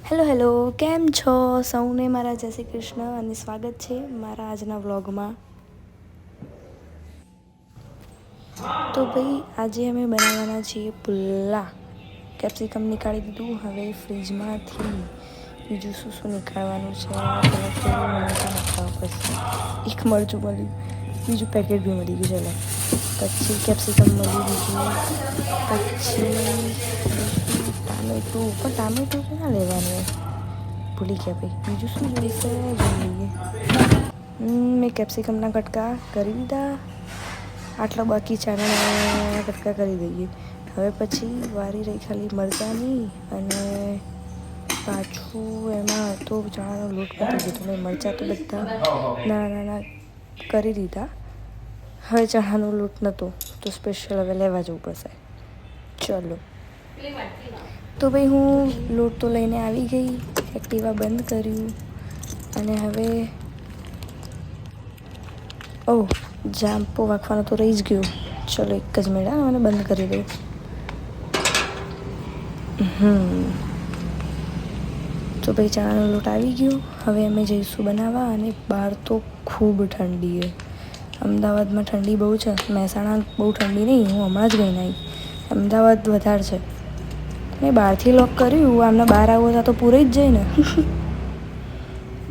Hello hello, કેમ છો સૌને? મારા જય શ્રી કૃષ્ણ અને સ્વાગત છે મારા આજના વ્લોગમાં. તો ભાઈ આજે અમે બનાવવાના છીએ પુલ્લા. કેપ્સિકમ નીકાળી દીધું, હવે ફ્રીજમાંથી બીજું શું શું નીકાળવાનું છે. પહેલાં તો મરચાં નખાવવા પડશે. એક મરચું મળ્યું, બીજું પેકેટ બી મળી ગયું. ચલો પછી કેપ્સિકમ મળ્યું, બીજું પછી ટામેટું. પણ ટામેટું ક્યાં લેવાનું હોય, ભૂલી ગયા ભાઈ. બીજું શું જોઈશે જોઈ લઈએ. મેં કેપ્સિકમના કટકા કરી દીધા. આટલા બાકી ચાના કટકા કરી દઈએ. હવે પછી વારી રહી ખાલી મરચાંની, અને પાછું એમાં તો ચણાનો લોટ પતી ગયો. મેં મરચાં તો બધા નાના નાના કરી દીધા. હવે ચણાનો લોટ નહોતો તો સ્પેશિયલ હવે લેવા જવું પડશે. ચલો તો ભાઈ હું લોટ તો લઈને આવી ગઈ, એક્ટિવા બંધ કર્યું, અને હવે ઓહ જામ્પો વાગવાનો તો રહી જ ગયો. ચલો એક જ મિનિટ, મને બંધ કરી દઉં. તો ભાઈ ચણાનો લોટ આવી ગયો. હવે અમે જઈશું બનાવવા. અને બહાર તો ખૂબ ઠંડી છે. અમદાવાદમાં ઠંડી બહુ છે, મહેસાણા બહુ ઠંડી નહીં. હું હમણાં જ ગઈને આવી. અમદાવાદ વધારે છે. મેં બહારથી લોક કર્યું, આમના બહાર આવો તો પૂરાઈ જ જાય ને.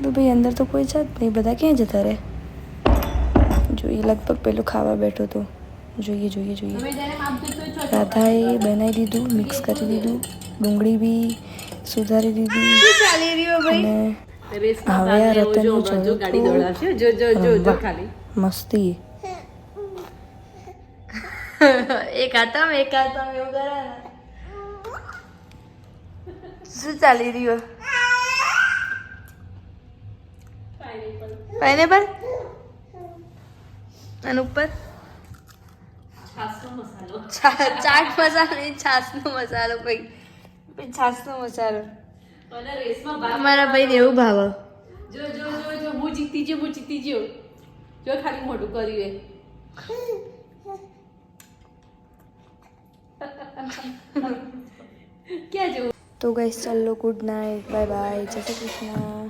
તો ભાઈ અંદર તો કોઈ છે જ નહીં, બધા ક્યાં જતા રહે. જોઈએ લગભગ પેલું ખાવા બેઠો હતો. જોઈએ. રાધાએ બનાવી દીધું, મિક્સ કરી દીધું, ડુંગળી બી સુધારી દીધી. અને હવે આ રતનનું જોયું મસ્તી. એક હાથમ એવું કરે. શું ચાલી રહ્યું? પાઇનેપલ અને ઉપર ચાટ મસાલો નહીં, છાસનો મસાલો. ભાઈ છાસનો મસાલો અમારા ભાઈ એવું ભાવ. જો હું જીતી ગયો. જો ખાલી મોઢું કર્યું ક્યાં જવું. તો ગાઈસ ચાલો, ગુડ નાઇટ, બાય બાય, જય શ્રી કૃષ્ણ.